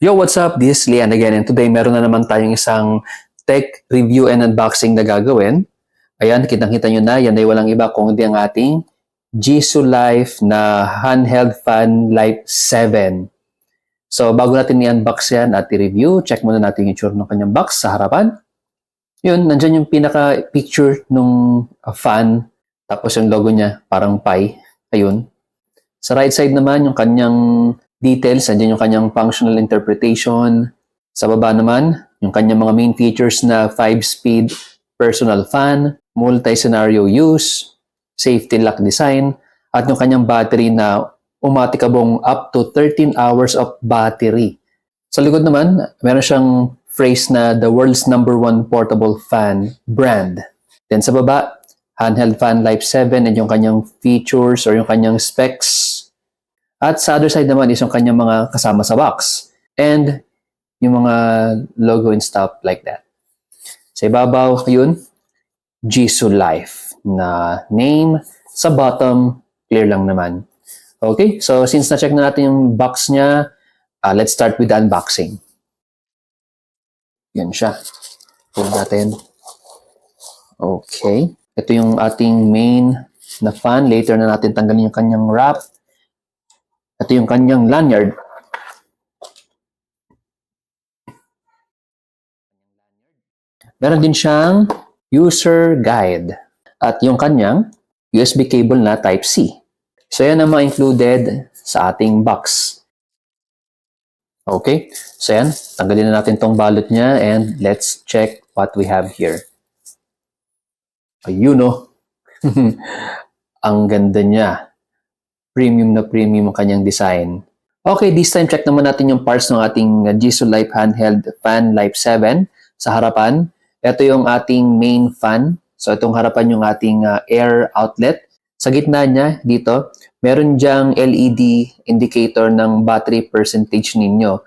Yo, what's up? This is Lian again, and today meron na naman tayong isang tech review and unboxing na gagawin. Ayan, kitang-kita nyo na, yan ay walang iba kundi ang ating Jisoo Life na handheld fan Life 7. So, bago natin i-unbox yan at i-review, check muna natin yung itsura ng kanyang box sa harapan. Yun, nandyan yung pinaka-picture ng fan, tapos yung logo niya, parang pie. Ayun. Sa right side naman, yung kanyang details, andyan yung kanyang functional interpretation. Sa baba naman, yung kanyang mga main features na 5-speed personal fan, multi-scenario use, safety lock design, at yung kanyang battery na umatikabong up to 13 hours of battery. Sa likod naman, meron siyang phrase na the world's #1 portable fan brand. Then sa baba, handheld fan Life 7 and yung kanyang features or yung kanyang specs. At sa other side naman is yung kanyang mga kasama sa box. And yung mga logo and stuff like that. Sa ibabaw, yun, Jisoo Life na name. Sa bottom, clear lang naman. Okay, so since na-check na natin yung box niya, let's start with the unboxing. Yan siya. Pull natin. Okay. Ito yung ating main na fan. Later na natin tanggalin yung kanyang wrap. Ito yung kanyang lanyard. Meron din siyang user guide. At yung kanyang USB cable na Type-C. So yan ang mga included sa ating box. Okay, so yan. Tanggalin na natin tong balot niya and let's check what we have here. Ayun o. Ang ganda niya. Premium na premium ang kanyang design. Okay, this time check naman natin yung parts ng ating Jisoo Life handheld fan Life 7. Sa harapan, ito yung ating main fan. So itong harapan yung ating air outlet. Sa gitna niya, dito, meron dyang LED indicator ng battery percentage ninyo.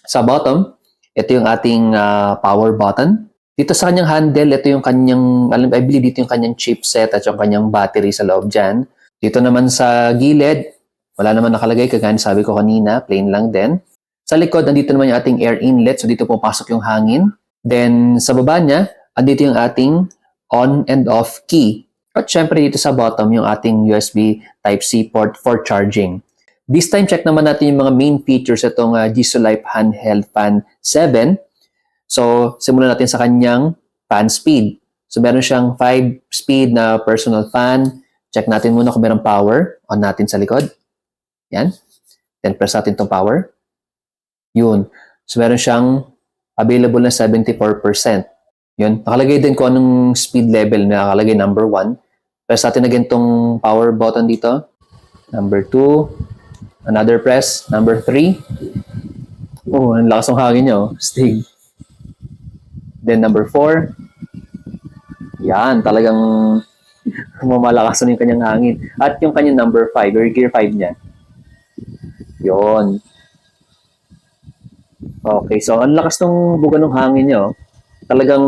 Sa bottom, ito yung ating power button. Dito sa kanyang handle, ito yung kanyang, I believe dito yung kanyang chipset at yung kanyang battery sa loob dyan. Dito naman sa gilid, wala naman nakalagay, kagaya sabi ko kanina, plain lang din. Sa likod, andito naman yung ating air inlet, so dito pumapasok yung hangin. Then, sa baba niya, andito yung ating on and off key. At syempre dito sa bottom, yung ating USB Type-C port for charging. This time, check naman natin yung mga main features itong Jisoo Life handheld fan 7. So, simulan natin sa kanyang fan speed. So, meron siyang 5-speed na personal fan. Check natin muna kung merong power. On natin sa likod. Yan. Then, press natin itong power. Yun. So, meron siyang available na 74%. Yun. Nakalagay din kung anong speed level na nakalagay number 1. Press natin again itong power button dito. Number 2. Another press. Number 3. Oh, ang lakas ng hangin niya. Oh. Stig. Then, number 4. Yan. Talagang mamalakasan yung kanyang hangin. At yung kanyang number 5, or gear 5 niya. Yun. Okay, so ang lakas ng buga ng hangin niya. Talagang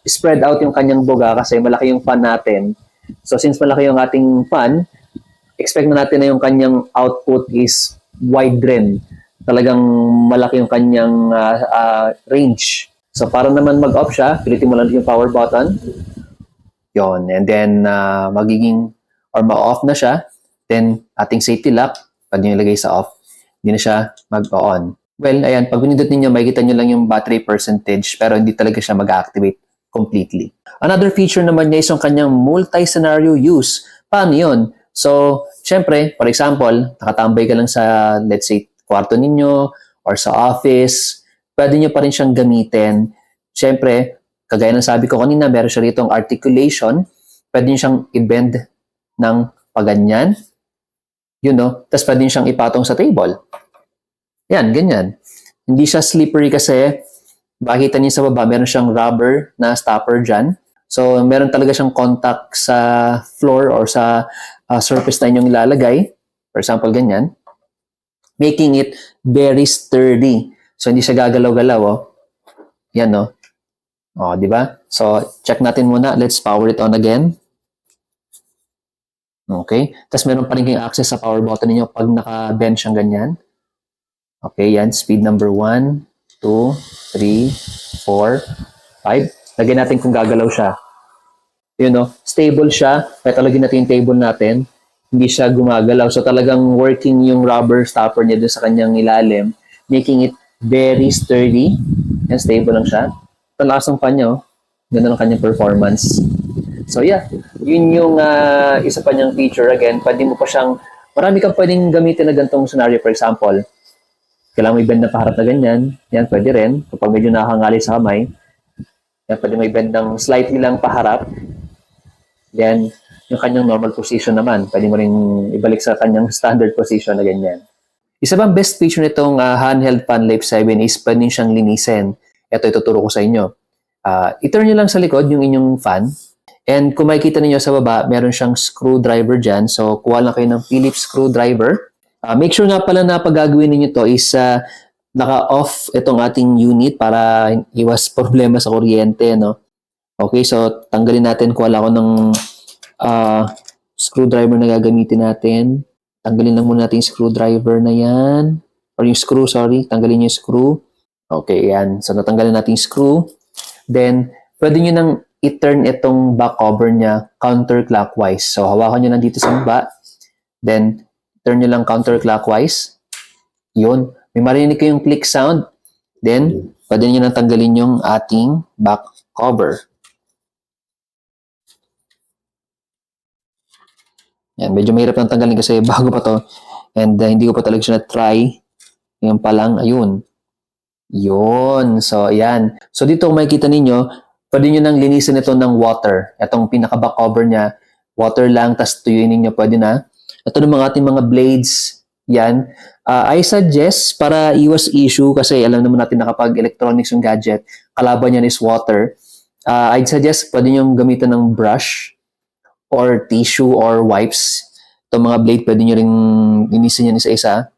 spread out yung kanyang buga kasi malaki yung fan natin. So since malaki yung ating fan, expect na natin na yung kanyang output is wide rin. Talagang malaki yung kanyang range. So para naman mag-off siya, pilitin mo lang yung power button. Yon, and then magiging or ma-off na siya, then ating safety lock, pag nyo ilagay sa off, hindi na siya mag-on. Well, ayan, pag pinindot ninyo, makikita nyo lang yung battery percentage, pero hindi talaga siya mag-activate completely. Another feature naman niya is yung kanyang multi-scenario use. Paano yun? So, syempre, for example, nakatambay ka lang sa, let's say, kwarto ninyo or sa office, pwede nyo pa rin siyang gamitin. Syempre, kagaya ng sabi ko kanina, meron siya rito ang articulation. Pwede nyo siyang i-bend ng paganyan. Yun, no? Tapos pwede nyo siyang ipatong sa table. Yan, ganyan. Hindi siya slippery kasi makikita niyo sa baba, meron siyang rubber na stopper dyan. So, meron talaga siyang contact sa floor or sa surface na inyong ilalagay. For example, ganyan. Making it very sturdy. So, hindi siya gagalaw-galaw, oh. Yan, no? Oh, di ba? So, check natin muna. Let's power it on again. Okay. Tapos, meron pa rin kayong access sa power button niyo pag naka-bend siyang ganyan. Okay, yan. Speed number 1, 2, 3, 4, 5. Lagyan natin kung gagalaw siya. Yun, no? Stable siya. Kaya talagyan natin yung table natin. Hindi siya gumagalaw. So talagang working yung rubber stopper niya doon sa kanyang ilalim, making it very sturdy and stable lang siya. Talakas ng pan niya, oh. Ganda ng kanyang performance. So yeah, yun yung isa pa niyang feature. Again, pwede mo pa siyang, marami kang pwedeng gamitin na ganitong scenario. For example, kailangan may bend na paharap na ganyan. Yan, pwede rin. Kapag medyo nakakangali sa kamay, yan, pwede may bend ng slightly lang paharap. Then, yung kanyang normal position naman, pwede mo rin ibalik sa kanyang standard position na ganyan. Isa bang best feature nitong handheld fan Life 7 is pwede siyang linisin. Ito ituturo ko sa inyo. I-turn nyo lang sa likod yung inyong fan. And kung makikita niyo sa baba, meron siyang screwdriver dyan. So, kuha lang kayo ng Phillips screwdriver. Make sure nga pala na pag gagawin niyo to is naka-off itong ating unit para iwas problema sa kuryente, no? Okay, so tanggalin natin. Kuha lang ako ng screwdriver na gagamitin natin. Tanggalin lang muna natin yung screwdriver na yan. Or yung screw, sorry. Tanggalin yung screw. Okay, yan. So, natanggalin natin yung screw. Then, pwede nyo nang i-turn itong back cover niya counterclockwise. So, hawakan nyo lang dito sa baba. Then, turn nyo lang counterclockwise. Yun. May marinig kayong click sound. Then, pwede nyo nang tanggalin yung ating back cover. Yan, medyo mahirap nang tanggalin kasi bago pa to. And hindi ko pa talaga siya na-try. Ngayon pa lang, ayun. Yun. So, ayan. So, dito kung makikita ninyo, pwede nyo nang linisin ito ng water. Itong pinaka-back cover niya, water lang, tas tuyuin ninyo, pwede na. Ito ng mga ating mga blades, yan. I suggest, para iwas issue, kasi alam naman natin na kapag electronics yung gadget, kalaban yan is water. I'd suggest, pwede nyo gamitan ng brush, or tissue, or wipes. Itong mga blade, pwede nyo rin linisin yan isa-isa,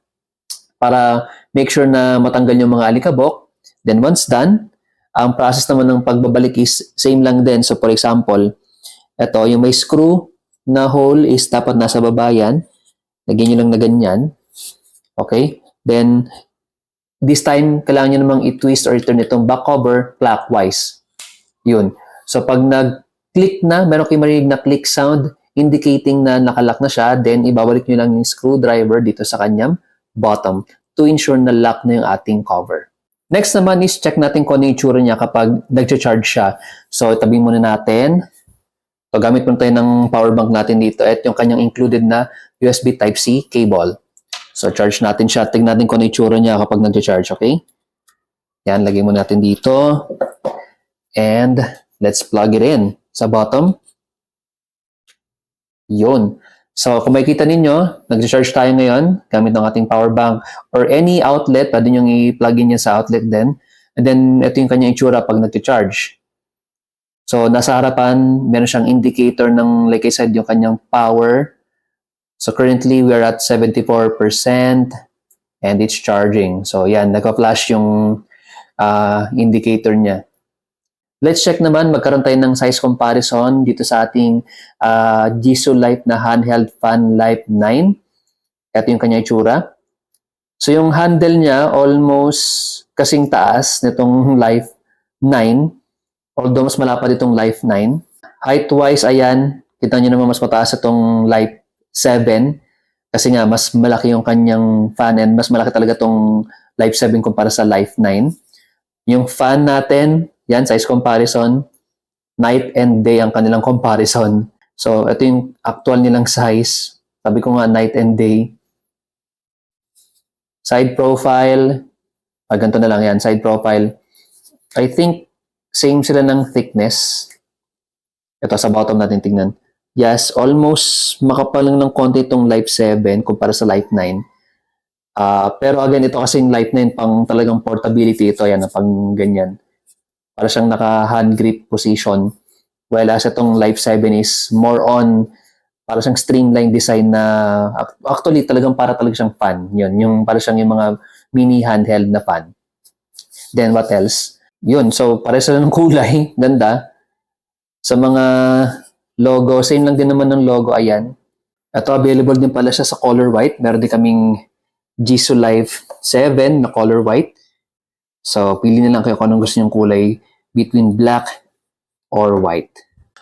para make sure na matanggal yung mga alikabok. Then once done, ang process naman ng pagbabalik is same lang din. So for example, ito, yung may screw na hole is dapat nasa baba yan. Lagyan nyo lang na ganyan. Okay? Then, this time, kailangan nyo namang i-twist or i-turn itong back cover clockwise. Yun. So pag nag-click na, meron kayo marinig na click sound indicating na nakalock na siya, then ibabalik nyo lang yung screwdriver dito sa kanyang bottom to ensure na lock na yung ating cover. Next naman is check natin kung ano yung itsura niya kapag nag-charge siya. So, itabi muna natin. So, gamit muna tayo ng power bank natin dito at yung kanyang included na USB Type-C cable. So, charge natin siya. Tignan natin kung ano yung itsura niya kapag nag-charge, okay? Yan, lagay muna natin dito. And let's plug it in sa bottom. Yun. So, kung makikita ninyo, nag-charge tayo ngayon gamit ng ating power bank or any outlet, pwede nyo i-plug in niya sa outlet din. And then, ito yung kanyang itsura pag nag-charge. So, nasa harapan, meron siyang indicator ng, like I said, yung kanyang power. So, currently, we're at 74% and it's charging. So, yan, nagpa-flash yung indicator niya. Let's check naman, magkaroon tayo ng size comparison dito sa ating Jisoo Life na handheld fan Life 9. Ito yung kanya itsura. So yung handle niya almost kasing taas nitong Life 9. Although mas malapad itong Life 9. Height-wise, ayan, kita nyo naman mas mataas itong Life 7. Kasi nga, mas malaki yung kanyang fan and mas malaki talaga itong Life 7 kumpara sa Life 9. Yung fan natin, yan, size comparison, night and day ang kanilang comparison. So, ito yung actual nilang size. Sabi ko nga, night and day. Side profile, ganito na lang yan, side profile. I think, same sila ng thickness. Ito, sa bottom natin tignan. Yes, almost makapal lang ng konti itong Life 7 kumpara sa Life 9. Pero again, ito kasing Life 9 pang talagang portability. Ito, yan, pang ganyan. Para siyang naka-hand grip position. While as itong Life 7 is more on para siyang streamlined design na actually talagang para talaga siyang fan. Yun, yung para siyang yung mga mini handheld na fan. Then what else? Yun, so para sila ng kulay, ganda. Sa mga logo, same lang din naman ng logo, ayan. Ito available din pala siya sa color white. Meron din kaming Jisoo Life 7 na color white. So, pili na lang kayo kung anong gusto nyong kulay between black or white.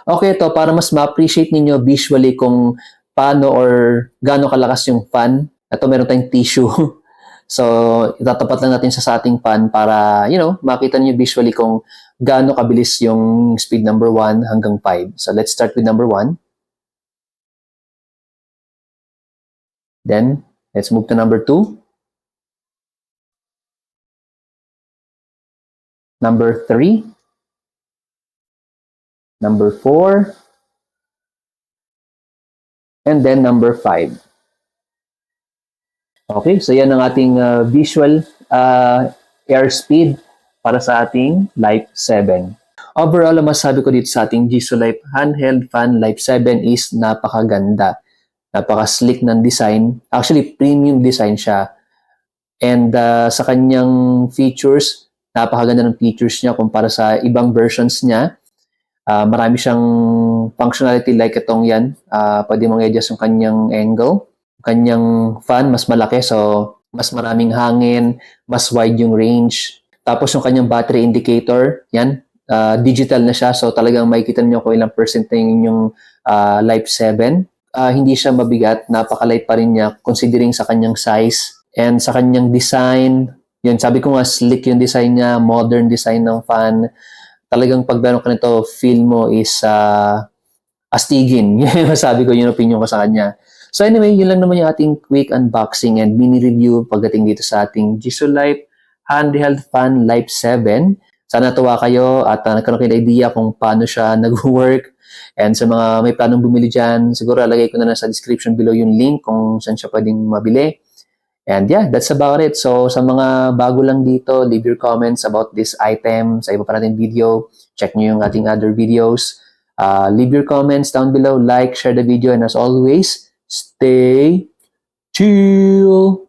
Okay, ito para mas ma-appreciate ninyo visually kung paano or gaano kalakas yung fan. Ito meron tayong tissue. So, itatapat lang natin sa ating fan para, makita niyo visually kung gaano kabilis yung speed number 1 hanggang 5. So, let's start with number 1. Then, let's move to number 2. Number 3. Number 4. And then number 5. Okay, so yan ang ating visual airspeed para sa ating Life 7. Overall, ang masabi ko dito sa ating Jisoo Life Handheld Fan Life 7 is napakaganda. Napaka-slick ng design. Actually, premium design siya. And sa kanyang features, napakaganda ng features niya kumpara sa ibang versions niya. Marami siyang functionality like itong yan. Pwede mong i-adjust yung kanyang angle. Kanyang fan, mas malaki. So, mas maraming hangin. Mas wide yung range. Tapos yung kanyang battery indicator, yan. Digital na siya. So, talagang makikita niyo kung ilang percent na yung Life 7. Hindi siya mabigat. Napaka-light pa rin niya considering sa kanyang size. And sa kanyang design, yun, sabi ko nga, slick yung design niya, modern design ng fan. Talagang pag meron ka nito, feel mo is astigin. Yun yung sabi ko, yung opinion ko sa kanya. So anyway, yun lang naman yung ating quick unboxing and mini review pagdating dito sa ating Jisoo Life Handheld Fan Life 7. Sana tuwa kayo at nagkaroon kayo ng idea kung paano siya nag-work. And sa mga may planong bumili dyan, siguro alagay ko na sa description below yung link kung saan siya pwedeng mabili. And yeah, that's about it. So sa mga bago lang dito, leave your comments about this item sa iba pa natin video. Check nyo yung ating other videos. Leave your comments down below, like, share the video, and as always, stay chill!